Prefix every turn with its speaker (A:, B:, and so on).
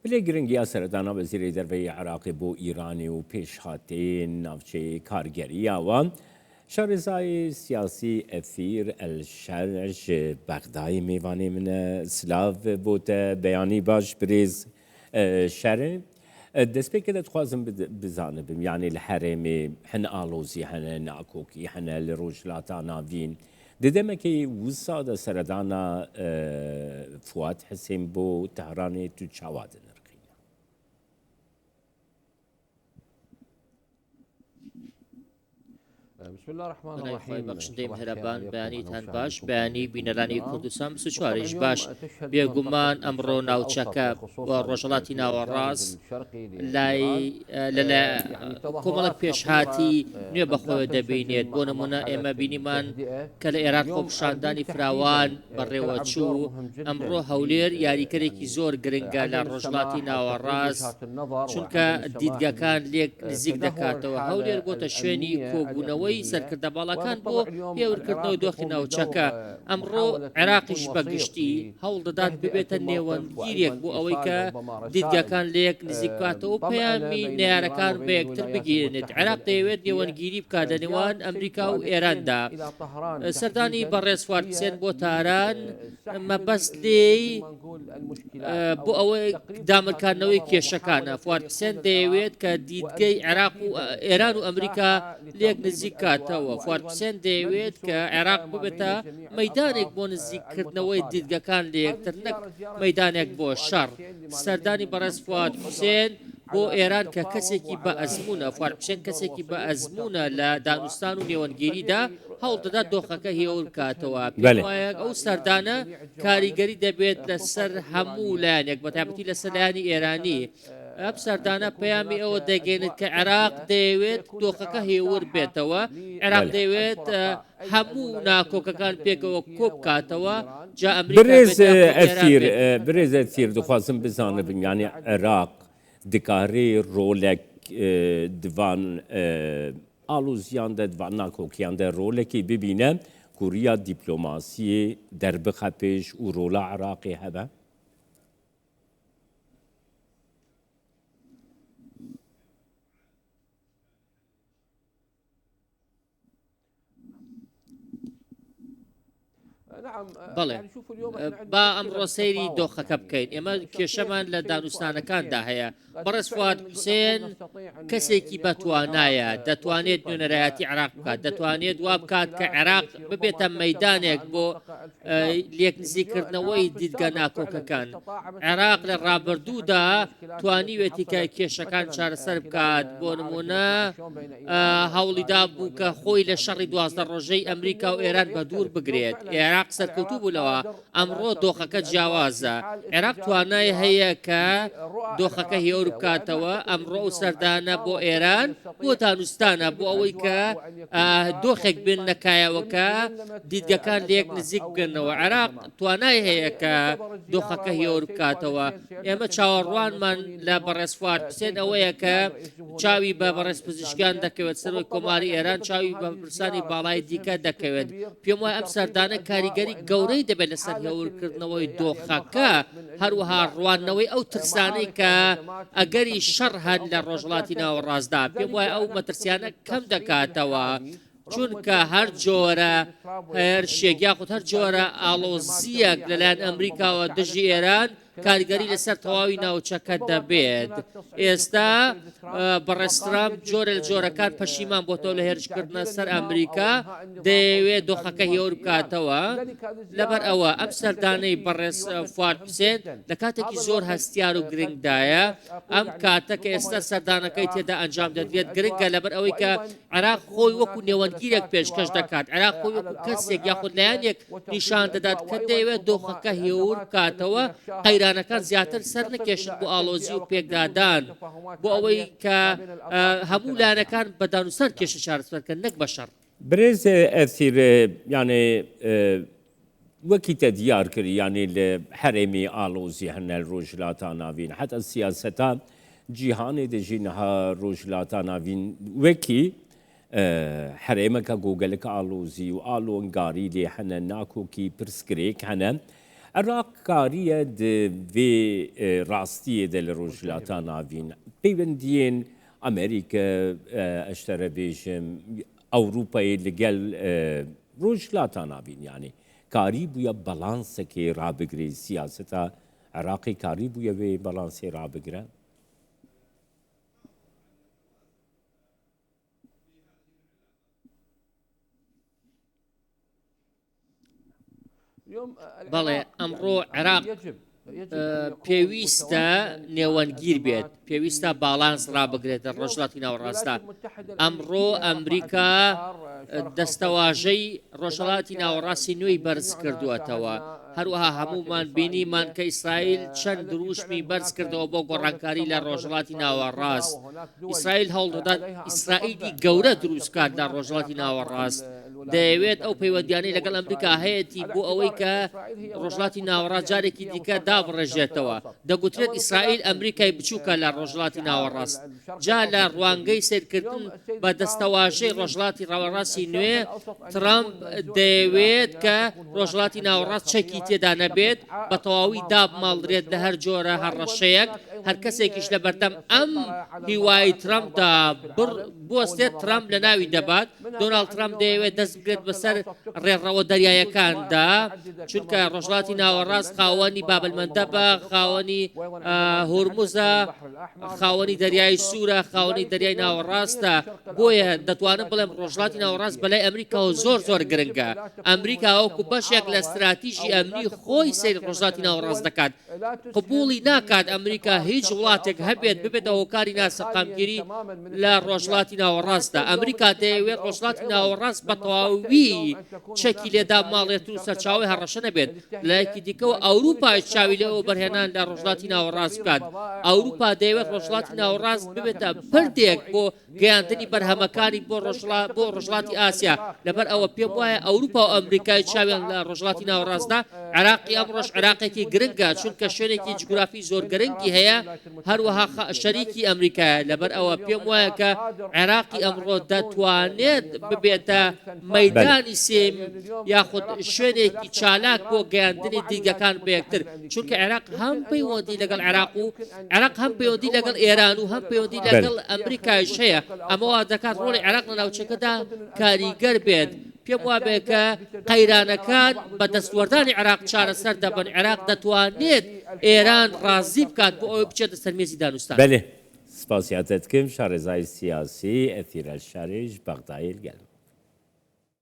A: بلێ گرنگیا سەردانا وەزیری دەربەی عراقی بۆ ئیرانی و پێشهاتێن ناوچەی کارگەریاوە شارێزای سیاسی ئەفیر ئەلشەرژ بەغدای میوانی منە سلااف بۆتە بەیانی باش برێز شەرێ دەستپێکە دەتخوازم بزانبم یعنی لە حرێمێ هەن ئالۆزی هەنە ناکۆکی هەنە لە ڕۆژلاتا ناوین دەدەمەکەی وسادە سەردانا فواد حسێن بۆ تەهرانێ تو چاوادن
B: بسم الله الرحمن الرحیم بەخشندەی مهرەبان بەیانیتان باش بەیانی بینەرانی کوردستان 24 باش بێگومان ئەمڕۆ ناوچەکە ڕۆژهەڵاتی ناوەڕاست لای کۆمەڵک پێشهاتی نوێ بەخۆوە دەبینێت بۆ نمونە ئێمە بینیمان کە لە ئێران خۆپشاندانی فراوان بەڕێوە چوو ئەمڕۆ هەولێر یاریکەرێکی زۆر گرنگە لە ڕۆژهەڵاتی ناوەڕاست چونکە دیدگەکان لێک نزیک دەکاتەوە هەولێر بۆتە شوێنی کۆبوونەوەی سەرکردە باڵەکان بۆ پێورکردنەوەی دۆخی ناوچەکە ئەمڕۆ عێراقیش بەگشتی هەوڵ دەدات ببێتە نێوەندگیرێک بۆ ئەوەی کە دیدگەکان لەیەک نزیکاتەوە پەیامی نێارەکان بە یەکتر بگیرێنێت عێراق دەیەوێت نێوەندگیری بکات لە نێوان ئەمریکا و ئێراندا سەردانی بەڕێز فواد حسێن بۆ تاران مەبەست لێی بۆ ئەوەی دامرکاندنەوەی کێشەکانە فواد حسێن دەیەوێت کە دیدگەی عێراق و ئێران و ئەمریکا لێک نزیک کاتەوە فواد حسێن دەیەوێت کە عێراق ببێتە مەدانێک بۆ نزیککردنەوەی دیدگەکان لە یەکتر نەک مەدانێک بۆ شەڕ سەردانی بەڕێز فواد حسێن بۆ ئێران کە کەسێکی بە ئەزمونە فواد حسێن کەسێکی بە ئەزمونە لە دانوستان و نێوەنگیریدا هەوڵ دەدات دۆخەکە هێور کاتەوە ئەو سەردانە کاریگەری دەبێت لەسەر هەموو لایەنێک بەتایبەتی لە سەلایانی ئێرانی ئەم سەردانە پەیامی ئەوە دەگەێنێت کە عێراق دەیەوێت دۆخەکە هێور بێتەوە عێراق دەیەوێت هەموو ناکۆکەکان پێکەوە کۆب کاتەوە جا
A: برێز ئەفیر دخوازم بزانم یعنی عێراق دکارێ ڕۆلێک دیوان ئالوزیاندا دیوان ناکۆکیاندا ڕۆلێکی ببینە کووریا دیپلۆماسی دەربخە پێش و ڕۆلە عێراقی هەبە
B: بەڵێ با ئەمڕۆ سەیری دۆخەکە بکەین ئێمە کێشەمان لە دانوستانەکاندا هەیە بەڕێز فواد حسێن کەسێکی بەتوانایە دەتوانێت نوێنەرایەتی عێراق بکات دەتوانێت وا بکات کە عێراق ببێتە مەدانێک بۆ لێک نزیکردنەوەی دیدگە ناکۆکەکان عێراق لە ڕابردوودا توانیوێتی کە کێشەکان چارەسەر بکات بۆ نمونە هەوڵیدا بوو کە خۆی لە شەڕی 12 ڕۆژەی ئەمریکا و ئێران بە دوور بگرێت عێراق سەرکەوتوو بوولەوە ئەمڕۆ دۆخەکە جیاوازە عێراق توانای هەیە کە دۆخەکە هێور بکاتەوە ئەمڕۆ و سەردانە بۆ ئێران بۆ دانوستانە بۆ ئەوەی کە دۆخێک بن نەکایەوەکە دیدگەکان لێک نزیک بگەنەوە عێراق توانای هەیە کە دۆخەکە هێور بکاتەوە ئێمە چاوەڕوانمان لە بەڕێز فواد حسێن ئەوەیە کە چاوی بە بەڕێز پزیشکیان دەکەوێت سەرۆی کۆماری ئێران چاوی بە پرسانی باڵای دیکە دەکەوێت پێم وایە ئەم سەردانە کاریگەری گەورەی دەبێت لەسەر هێورکردنەوەی دۆخەکە هەروەها ڕوانەوەی ئەو ترسانەی کە ئەگەری شەڕ هەن لە ڕۆژهەڵاتی ناوەڕاستدا پێم وایە ئەو مەترسیانە کەم دەکاتەوە چونکە هەر جۆرە هەر شێگیاخود هەر جۆرە ئاڵۆزیەک لەلایەن ئەمریکاوە دژی ئێران کاریگەری لەسەر تەواوی ناوچەکە دەبێت ئێستا بەڕێز ترامپ جۆرە لە جۆرەکان پەشیمان بۆتەوە لە هێرشکردنە سەر ئەمریکا دەیەوێت دۆخەکە هێور بکاتەوە لەبەر ئەوە ئەم سەردانەی بەڕێز فواد حسێن لە کاتێکی زۆر هەستیار و گرنگدایە ئەم کاتەکە ئێستا سەردانەکەی تێدا ئەنجام دەدرێت گرنگە لەبەر ئەوەی کە عێراق خۆی وەکو نێوەندگیرێک پێشکەش دەکات عێراق خۆی وەکو کەسێک یاخود لایەنێک نیشان دەدات کە دەیەوێت دۆخەکە هێور بکاتەوە قەیرانەکان زیاتر سەر نەکێشن بۆ ئاڵۆزی و پێکدادان بۆ ئەوەی کە هەموو لایەنەکان بە دانوستان کێشە چارەسەرکەن نەک بە شەڕ
A: برێز ئەفیر یعنی وەکی تە دیار کردی یعنی لە حرێمی ئاڵۆزی هەنە ڕۆژهەڵاتا ناوین حتا سیاسەتا جیهانی دەژینەها ڕۆژهەڵاتا ناوین وەکی حرێمەکە گۆگەلەکە ئاڵۆزی و ئاڵۆنگاری لێ هەنە ناکۆکی پرسکرێک هەنە عراق کاریە vê rastiyê de li rojhilata navîn peywendiyên Amerîka ez tere bêjim Ewropayê li gel rojhilata navîn yanî karî bûye balansekê rabigirê siyaseta Iraqê karî bûye vê balansê rabigire
B: بەڵێ ئەمڕۆ عێراق پێویستە نێوەنگیر بێت پێویستە باڵانس ڕابگرێتە ڕۆژهەڵاتی ناوەڕاستە ئەمڕۆ ئەمریکا دەستەواژەی ڕۆژهەڵاتی ناوەڕاستی نوێی بەرز کردووەتەوە هەروەها هەمومان بینیمان کە ئیسرائیل چەند دروشمی بەرز کردەوە بۆ گۆڕانکاری لە ڕۆژهەڵاتی ناوەڕاست ئیسرائیل هەوڵدەدات ئیسرائیلی گەورە دروستکات لە ڕۆژهەڵاتی ناوەڕاست دەیەوێت ئەو پەیوەندیانەی لەگەڵ ئەمریکا هەیەی بۆ ئەوەی کە ڕۆژهەڵاتی ناوەڕاست جارێکی دیکە دابڕێژێتەوە دەگوترێت ئیسرائیل ئەمریکای بچووکە لە ڕۆژهەڵاتی ناوەڕاست جا لە ڕوانگەی سیرکردن بە دەستەواژەی ڕۆژهەڵاتی ناوەڕاستی نوێ ترامپ دەیەوێت کە ڕۆژهەڵاتی ناوەڕاست چەکی تێدا نەبێت بە تەواوی دابماڵدرێت لە هەر جۆرە هەڕەشەیەک هەر کەسێکیش لە بەردەم ئەم هیوای ترامپدا بوەستێت ترامپ لە ناوی دەبات دۆناڵد ترامپ دەیەوێت دەست بگرێت بەسەر ڕێڕەوە دەریایەکاندا چونکە ڕۆژهەڵاتی ناوەڕاست خاوەنی بابلمەندە بە خاوەنی هورموزە خاوەنی دەریای سوورە خاوەنی دەریای ناوەڕاستە بۆیە دەتوانم بڵێم ڕۆژهەڵاتی ناوەڕاست بەلای ئەمریکا و زۆر گرنگە ئەمریکا وەکو بەشێک لە استراتیژی ئەمنی خۆی سەیری ڕۆژهەڵاتی ناوەڕاست دەکات قبوڵی ناکات ئەمریکا هیچ وڵاتێک هەبێت ببێتە هۆکاری ناسەقامگیری لە ڕۆژهەڵاتی ناوەڕاستدا ئەمریکا دەیەوێت ڕۆژهەڵاتی ناوەڕاست بە تەواوی چەکی لێدا ماڵێت و سەرچاوی هەڕەشە نەبێت لایەکی دیکەوە ئەوروپای چاوی لەوە بەرهێنان لە ڕۆژهەڵاتی ناوەڕاست بکات ئەوروپا دەیەوێت ڕۆژهەڵاتی ناوەڕاست ببێتە پردێک بۆ گەیاندنی بەرهەمەکانی بۆ ڕۆژهەڵاتی ئاسیا لەبەر ئەوە پێم وایە ئەوروپا و ئەمریکای چاویان لە ڕۆژهەڵاتی ناوەڕاستدا عێراقی ئەمڕۆژ عێراقێکی گرنگە چونکە شوێنێکی جوگرافی زۆر گرنگی هەیە هەروەها شەریکی ئەمریکایە لەبەر ئەوە پێم وایە کە عێراقی ئەمڕۆ دەتوانێت ببێتە مەیدانی سێم یاخود شوێنێکی چالاک بۆ گەیاندنی دیگەکان بەیەکتر چونکە عێراق هەم پەیوەندی لەگەڵ عێراق و عێراق هەم پەیوەندی لەگەڵ ئێران و هەم پەیوەندی لەگەڵ ئەمریکایش هەیە ئەمەوە دەکات ڕۆڵی عێراق لە ناوچەکەدا کاریگەر بێت پێم وابێ کە قەیرانەکان بە دەستوەردانی عێراق چارەسەر دەبن عێراق دەتوانێت ئێران ڕازی بکات بۆ ئەوەی بچێتە سەرمێزی دانوستان
A: بەێ سپاسیاتت کەم شارێزای سیاسی ئەثیر ئەلشەریج بەغدایل گەل